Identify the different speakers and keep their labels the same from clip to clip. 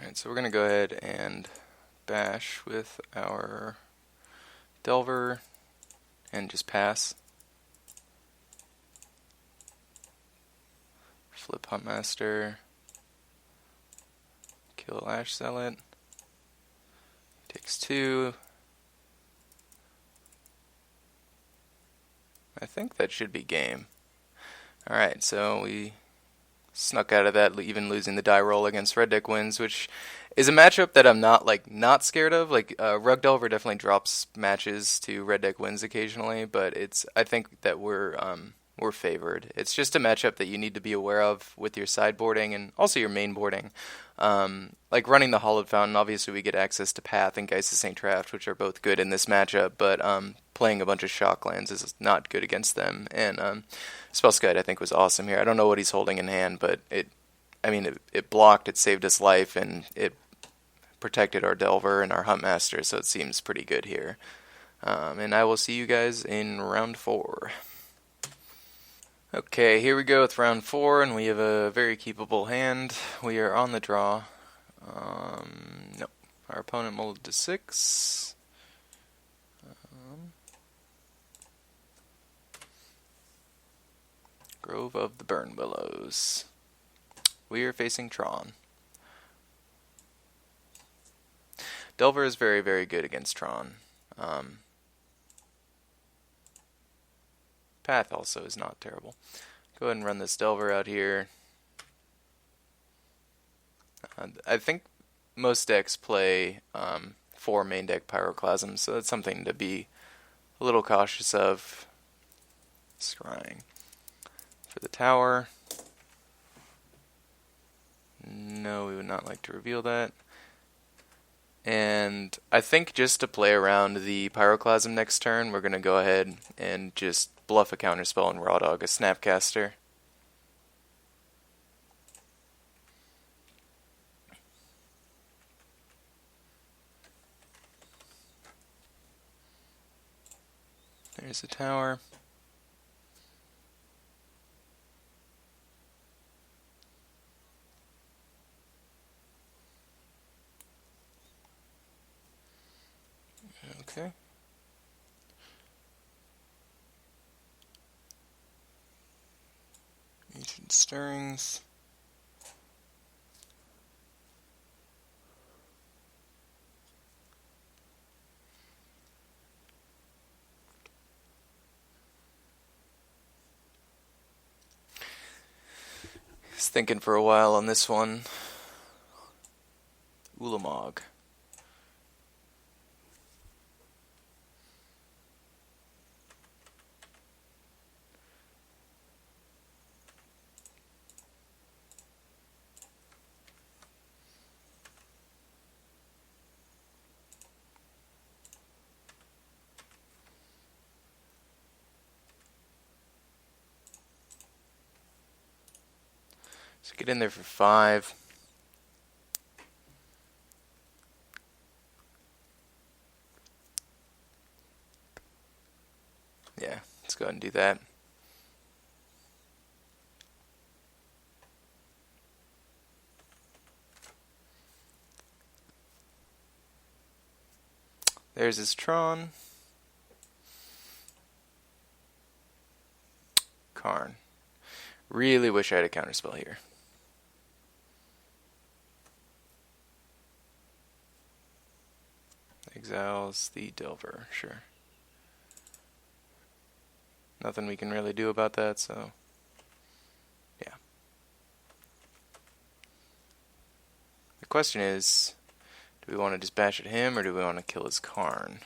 Speaker 1: Alright, so we're going to go ahead and bash with our Delver and just pass. Flip Huntmaster. Kill Ash Zealot. Takes 2. I think that should be game. Alright, so we snuck out of that, even losing the die roll against Red Deck Wins, which is a matchup that I'm not scared of. Rug Delver definitely drops matches to Red Deck Wins occasionally, but I think that we're favored. It's just a matchup that you need to be aware of with your sideboarding and also your main boarding. Like running the Hollowed Fountain, obviously we get access to Path and Geist of St. Traft, which are both good in this matchup, but playing a bunch of Shocklands is not good against them. And Spellskite, I think, was awesome here. I don't know what he's holding in hand, but it blocked, it saved his life, and it protected our Delver and our Huntmaster, so it seems pretty good here. And I will see you guys in round 4. Okay, here we go with round 4, and we have a very keepable hand. We are on the draw. Nope. Our opponent molded to 6. Grove of the Burn Willows. We are facing Tron. Delver is very, very good against Tron. Path also is not terrible. Go ahead and run this Delver out here. I think most decks play 4 main deck Pyroclasms, so that's something to be a little cautious of. Scrying. For the tower. No, we would not like to reveal that. And I think just to play around the Pyroclasm next turn, we're going to go ahead and just bluff a counterspell and Raw Dog a Snapcaster. There's the tower. Okay. Ancient Stirrings. Was thinking for a while on this one. Ulamog. So get in there for 5. Yeah, let's go ahead and do that. There's his Tron. Karn. Really wish I had a counterspell here. Exiles the Delver, sure. Nothing we can really do about that, so yeah. The question is, do we want to just bash at him or do we want to kill his Karn?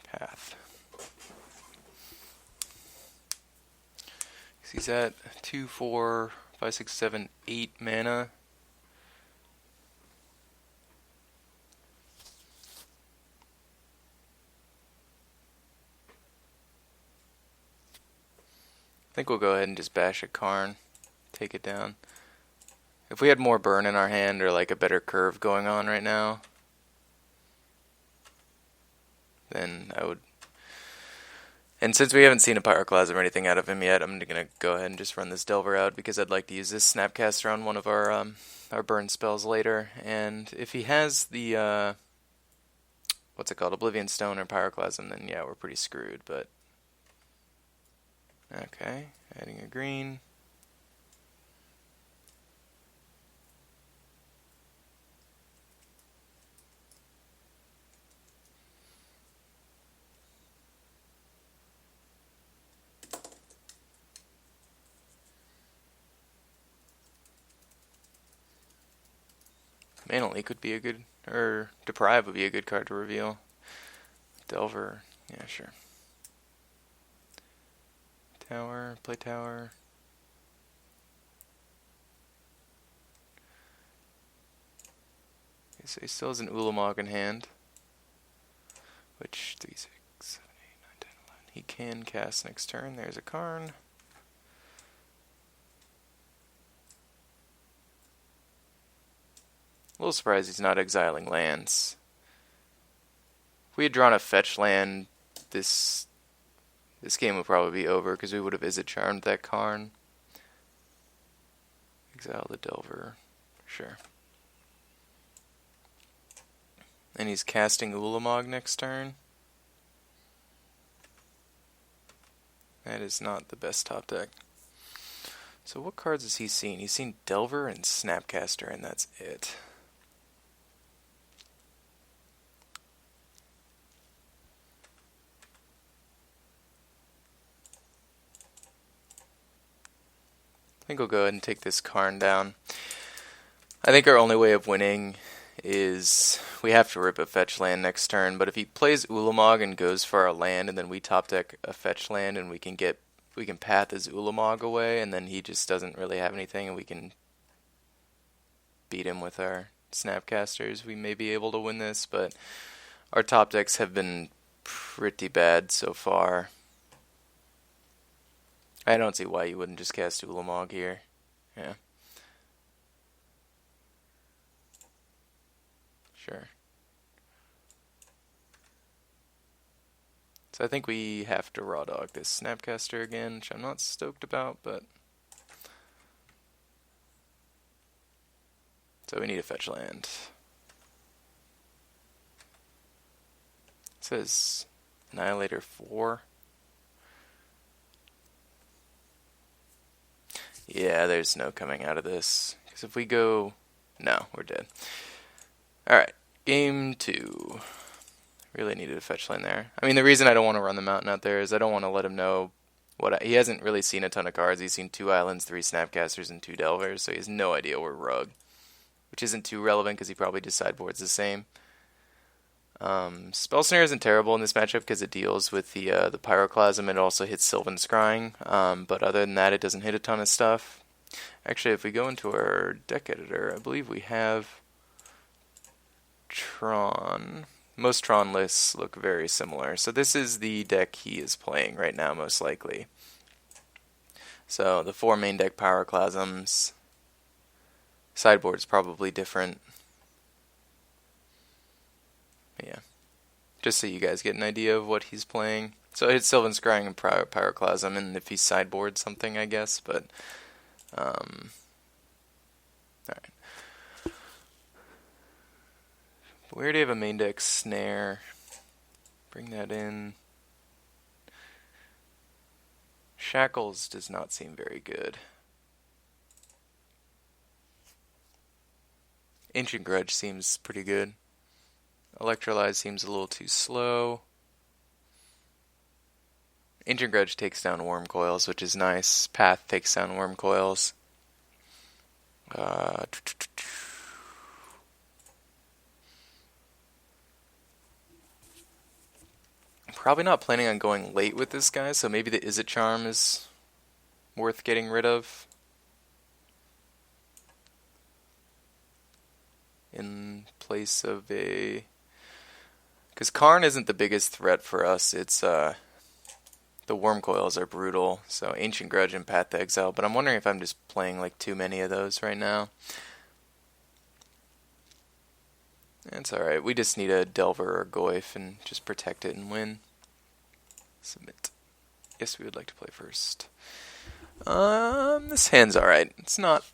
Speaker 1: Path. He's at 2, 4, 5, 6, 7, 8 mana. I think we'll go ahead and just bash at Karn, take it down. If we had more burn in our hand or like a better curve going on right now, then I would And since we haven't seen a Pyroclasm or anything out of him yet, I'm gonna go ahead and just run this Delver out because I'd like to use this Snapcaster on one of our burn spells later. And if he has the what's it called, Oblivion Stone or Pyroclasm, then yeah, we're pretty screwed. But okay, adding a green. Mana Leak would be a good, or Deprive would be a good card to reveal. Delver, yeah, sure. Tower, play tower. Okay, so he still has an Ulamog in hand. Which, 3, 6, 7, 8, 9, 10, 11. He can cast next turn. There's a Karn. A little surprised he's not exiling lands. If we had drawn a fetch land, this game would probably be over because we would have Izzet Charmed that Karn. Exile the Delver. Sure. And he's casting Ulamog next turn. That is not the best top deck. So what cards has he seen? He's seen Delver and Snapcaster, and that's it. I think we'll go ahead and take this Karn down. I think our only way of winning is we have to rip a fetch land next turn, but if he plays Ulamog and goes for our land, and then we top deck a fetch land, and we can path his Ulamog away, and then he just doesn't really have anything, and we can beat him with our Snapcasters, we may be able to win this, but our top decks have been pretty bad so far. I don't see why you wouldn't just cast Ulamog here. Yeah. Sure. So I think we have to raw dog this Snapcaster again, which I'm not stoked about, but... So we need a fetch land. It says Annihilator 4. Yeah, there's no coming out of this. Because if we go... No, we're dead. Alright, game 2. Really needed a fetch land there. I mean, the reason I don't want to run the mountain out there is I don't want to let him know he hasn't really seen a ton of cards. He's seen 2 islands, 3 Snapcasters, and 2 Delvers, so he has no idea we're Rug. Which isn't too relevant because he probably just sideboards the same. Spell Snare isn't terrible in this matchup because it deals with the Pyroclasm and it also hits Sylvan Scrying. But other than that, it doesn't hit a ton of stuff. Actually, if we go into our deck editor, I believe we have Tron. Most Tron lists look very similar. So this is the deck he is playing right now, most likely. So the 4 main deck Pyroclasms. Sideboard's probably different. Yeah. Just so you guys get an idea of what he's playing. So it's Sylvan Scrying and Pyroclasm, and if he sideboards something, I guess, but... Alright. We already have a main deck Snare. Bring that in. Shackles does not seem very good. Ancient Grudge seems pretty good. Electrolyze seems a little too slow. Ancient Grudge takes down Worm Coils, which is nice. Path takes down Worm Coils. Probably not planning on going late with this guy, so maybe the Izzet Charm is worth getting rid of. In place of a... Because Karn isn't the biggest threat for us, it's the Worm Coils are brutal, so Ancient Grudge and Path to Exile, but I'm wondering if I'm just playing like too many of those right now. It's alright, we just need a Delver or Goyf and just protect it and win. Submit. Yes, we would like to play first. This hand's alright. It's not